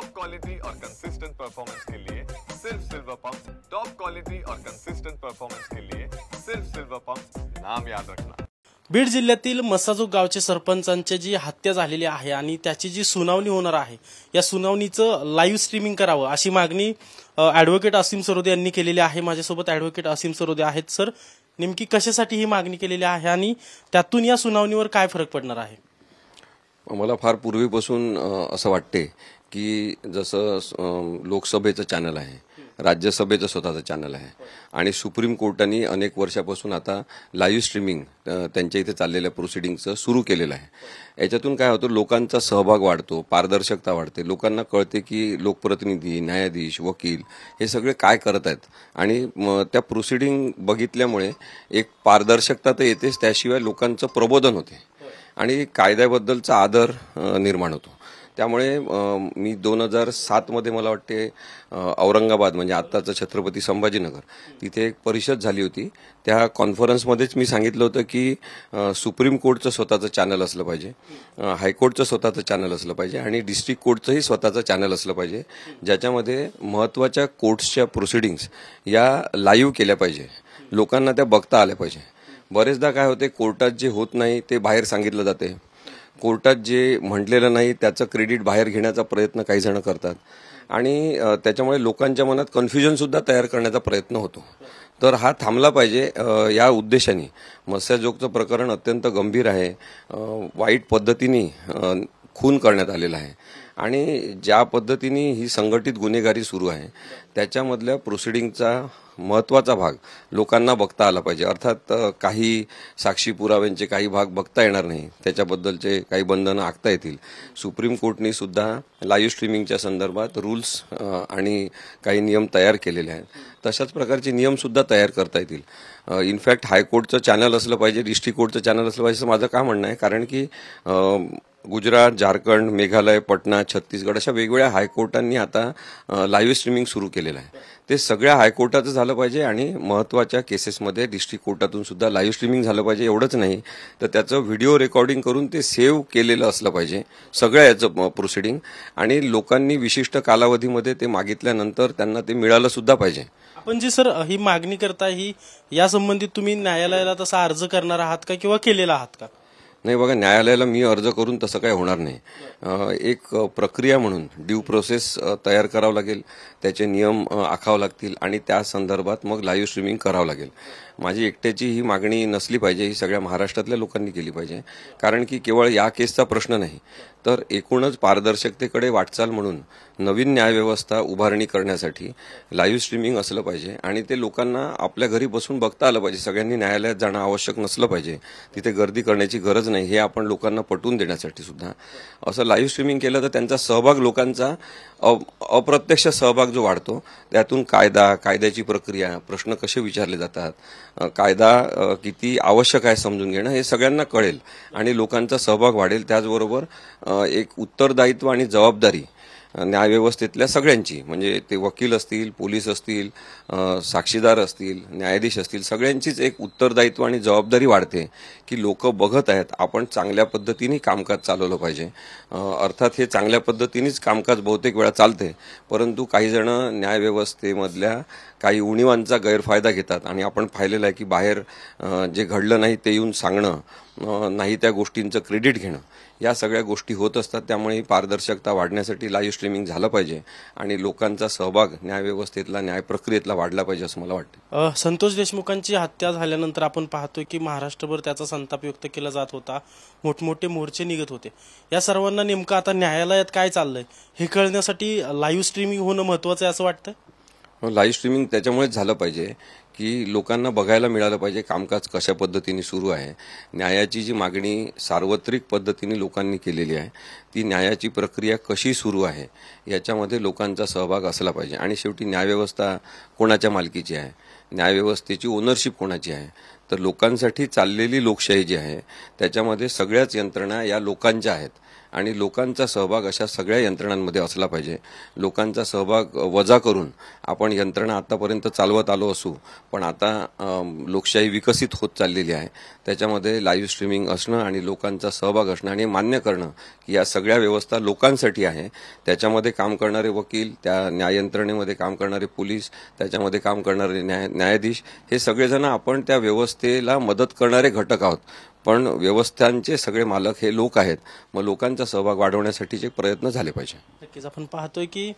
Top quality और consistent performance के लिए सिर्फ सिल्वर पंप। टॉप क्वालिटी और कंसिस्टेंट परफॉर्मेंस के लिए सिर्फ सिल्वर पंप, नाम याद रखना। बीड जिल्ह्यातील मसाजोग गावचे सरपंचांची जी हत्या झालेली आहे आणि त्याची जी सुनावणी होणार आहे, या सुनावणीचं लाईव्ह स्ट्रीमिंग करावं अशी मागणी ॲडव्होकेट असीम सरोदे यांनी केलेली आहे। माझ्यासोबत ॲडव्होकेट असीम सरोदे आहेत। सर, नेमकी कशासाठी ही मागणी केलेली आहे आणि त्यातून या सुनावणीवर काय फरक पडणार आहे? मला फार पूर्वीपासून असं वाटते की जसं लोकसभेचं चॅनल आहे, राज्यसभेचं स्वतःचं चॅनल आहे आणि सुप्रीम कोर्टाने अनेक वर्षापासून आता लाईव्ह स्ट्रीमिंग त्यांच्या इथे चाललेल्या प्रोसिडिंगचं सुरू केलेलं आहे। याच्यातून काय होतं, लोकांचा सहभाग वाढतो, पारदर्शकता वाढते, लोकांना कळते की लोकप्रतिनिधी, न्यायाधीश, वकील हे सगळे काय करत आहेत आणि त्या प्रोसिडिंग बघितल्यामुळे एक पारदर्शकता तर येतेच, त्याशिवाय लोकांचं प्रबोधन होते आणि कायद्याबद्दलचा आदर निर्माण होतो। त्यामुळे मी 2007 मध्ये मला वाटते औरंगाबाद म्हणजे आत्ताचं छत्रपती संभाजीनगर तिथे एक परिषद झाली होती। त्या कॉन्फरन्समध्येच मी सांगितलं होतं की सुप्रीम कोर्टचं स्वतःचं चॅनल असलं पाहिजे, हायकोर्टचं स्वतःचं चॅनल असलं पाहिजे आणि डिस्ट्रिक्ट कोर्टचंही स्वतःचं चॅनल असलं पाहिजे, ज्याच्यामध्ये महत्त्वाच्या कोर्ट्सच्या प्रोसिडिंग्स या लाईव्ह केल्या पाहिजे, लोकांना त्या बघता आल्या पाहिजे। बरेचदा काय होते, कोर्टात जे होत नाही ते बाहेर सांगितलं जाते, कोर्टात जे म्हटलेलं नाही त्याचं क्रेडिट बाहेर घेण्याचा प्रयत्न काही जण करतात आणि त्याच्यामुळे लोकांच्या मनात कन्फ्युजन सुद्धा तयार करण्याचा प्रयत्न होतो। तर हा थांबला पाहिजे। या उद्देशाने मत्स्यजोगचं प्रकरण अत्यंत गंभीर आहे, वाईट पद्धतीने खून करण्यात आलेला आहे आणि ज्या पद्धतीने ही संघटित गुन्हेगारी सुरू आहे त्याच्यामधल्या प्रोसिडिंगचा महत्त्वाचा भाग लोकांना बघता आला पाहिजे। अर्थात काही साक्षी पुराव्यांचे काही भाग बघता येणार नाही, त्याच्याबद्दलचे काही बंधनं आखता येतील। सुप्रीम कोर्टने सुद्धा लाईव्ह स्ट्रीमिंगच्या संदर्भात रूल्स आणि काही नियम तयार केलेले आहेत, तशाच प्रकारचे नियम सुद्धा तयार करता येतील। इनफॅक्ट हायकोर्टचं चॅनल असलं पाहिजे, डिस्ट्रिक्ट कोर्टचं चॅनल असलं पाहिजे असं माझं का म्हणणं आहे, कारण की गुजरात, झारखंड, मेघालय, पटना, छत्तीसगड अशा वेगवेगळ्या हायकोर्टांनी आता लाईव्ह स्ट्रीमिंग सुरू केलेलं आहे। ते सगळ्या हायकोर्टाचं झालं पाहिजे आणि महत्त्वाच्या केसेसमध्ये डिस्ट्रिक्ट कोर्टातून सुद्धा लाईव्ह स्ट्रीमिंग झालं पाहिजे। एवढंच नाही तर त्याचं व्हिडिओ रेकॉर्डिंग करून ते सेव्ह केलेलं असलं पाहिजे सगळ्या याचं प्रोसिडिंग, आणि लोकांनी विशिष्ट कालावधीमध्ये ते मागितल्यानंतर त्यांना ते मिळालं सुद्धा पाहिजे। आपण जी सर ही मागणी करता, ही या संबंधित तुम्ही न्यायालयाला तसा अर्ज करणार आहात का किंवा केलेला आहात का? नाही बघा, न्यायालयाला मी अर्ज करून तसं काही होणार नाही। एक प्रक्रिया म्हणून ड्यू प्रोसेस तयार करावं लागेल, त्याचे नियम आखावं लागतील आणि त्या संदर्भात मग लाईव्ह स्ट्रीमिंग करावं लागेल। माझी एकट्याची ही मागणी नसली पाहिजे, ही सगळ्या महाराष्ट्रातल्या लोकांनी केली पाहिजे, कारण की केवळ या केसचा प्रश्न नाही तर एकूणच पारदर्शकतेकडे वाटचाल म्हणून नवीन न्यायव्यवस्था उभारणी करण्यासाठी लाईव्ह स्ट्रीमिंग असलं पाहिजे आणि ते लोकांना आपल्या घरी बसून बघता आलं पाहिजे। सगळ्यांनी न्यायालयात जाणं आवश्यक नसलं पाहिजे, तिथे गर्दी करण्याची गरज नाही, हे आपण लोकांना पटवून देण्यासाठी सुद्धा असं लाईव्ह स्ट्रीमिंग केलं तर त्यांचा सहभाग, लोकांचा अप्रत्यक्ष सहभाग जो वाढतो, त्यातून कायद्याची प्रक्रिया, प्रश्न कसे विचारले जातात, कायदा किती आवश्यक आहे समजून घेणं हे सगळ्यांना कळेल आणि लोकांचा सहभाग वाढेल। त्याचबरोबर एक उत्तरदायित्व आणि जबाबदारी न्यायव्यवस्थेतल्या सगळ्यांची, म्हणजे ते वकील असतील, पोलीस असतील, साक्षीदार असतील, न्यायाधीश असतील, सगळ्यांचीच एक उत्तरदायित्व आणि जबाबदारी वाढते की लोक बघत आहेत, आपण चांगल्या पद्धतीने कामकाज चालवलं पाहिजे। अर्थात हे चांगल्या पद्धतीनेच कामकाज बहुतेक वेळा चालते, परंतु काही जण न्यायव्यवस्थेमधल्या काही उणिवांचा गैरफायदा घेतात आणि आपण पाहिलेलं आहे की बाहेर जे घडलं नाही ते येऊन सांगणं, नाही त्या गोष्टींचं क्रेडिट घेणं, या सगळ्या गोष्टी होत असतात। त्यामुळे ही पारदर्शकता वाढण्यासाठी लाईव्ह स्ट्रीमिंग झालं पाहिजे आणि लोकांचा सहभाग न्यायव्यवस्थेतला, न्याय प्रक्रियेतला वाढला पाहिजे असं मला वाटतं। संतोष देशमुखांची हत्या झाल्यानंतर आपण पाहतोय की महाराष्ट्रभर त्याचा संताप व्यक्त केला जात होता, मोठमोठे मोर्चे निघत होते। या सर्वांना नेमकं आता न्यायालयात काय चाललंय हे कळण्यासाठी लाईव्ह स्ट्रीमिंग होणं महत्त्वाचं आहे असं वाटतं? लाईव्ह स्ट्रीमिंग त्याच्यामुळेच झालं पाहिजे की लोकांना बघायला मिळालं पाहिजे कामकाज कशा पद्धतीने सुरू आहे। न्यायाची जी मागणी सार्वत्रिक पद्धतीने लोकांनी केलेली आहे, ती न्यायाची प्रक्रिया कशी सुरू आहे याच्यामध्ये लोकांचा सहभाग असला पाहिजे। आणि शेवटी न्यायव्यवस्था कोणाच्या मालकीची आहे, न्यायव्यवस्थेची ओनरशिप कोणाची आहे, तर लोकांसाठी चाललेली लोकशाही जी आहे त्याच्यामध्ये सगळ्याच यंत्रणा या लोकांच्या आहेत आणि लोकांचा सहभाग अशा सगळ्या यंत्रणांमध्ये असला पाहिजे. लोकांचा सहभाग वजा करून आपण यंत्रणा आतापर्यंत चालवत आलो असू, पण आता लोकशाही विकसित होत चाललेली आहे. त्याच्यामध्ये लाईव्ह स्ट्रीमिंग असणं आणि लोकांचा सहभाग असणं आणि मान्य करणं की या सगळ्या व्यवस्था लोकांसाठी आहे. त्याच्यामध्ये काम करणारे वकील, त्या न्याययंत्रणेमध्ये काम करणारे पोलीस, त्याच्यामध्ये काम करणारे न्यायाधीश, हे सगळेजण आपण त्या व्यवस्थेला मदत करणारे घटक आहोत. पण व्यवस्थांचे सगळे मालक हे लोक आहेत. मग लोकांचा सहभाग वाढवण्यासाठीचे प्रयत्न झाले पाहिजे. नक्कीच आपण पाहतोय की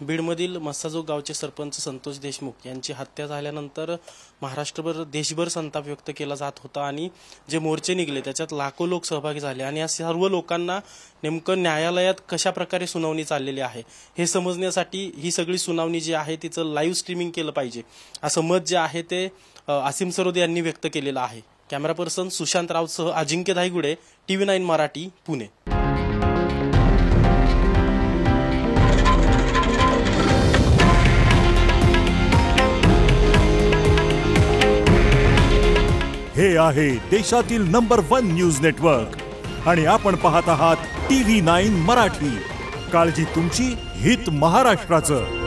बीडमधील मस्साजोग गावचे सरपंच संतोष देशमुख यांची हत्या झाल्यानंतर महाराष्ट्रभर देशभर संताप व्यक्त केला जात होता आणि जे मोर्चे निघले त्याच्यात लाखो लोक सहभागी झाले आणि या सर्व लोकांना नेमकं न्यायालयात कशा प्रकारे सुनावणी चाललेली आहे हे समजण्यासाठी ही सगळी सुनावणी जी आहे तिचं लाईव्ह स्ट्रीमिंग केलं पाहिजे असं मत जे आहे ते असीम सरोदे यांनी व्यक्त केलेलं आहे. कॅमेरा पर्सन सुशांत राऊतसह अजिंक्य धायगुडे, TV9 मराठी, पुणे. हे आहे देशातील नंबर 1 न्यूज नेटवर्क आणि आपण पाहत आहात TV9 मराठी. काळजी तुमची, हित महाराष्ट्राचं.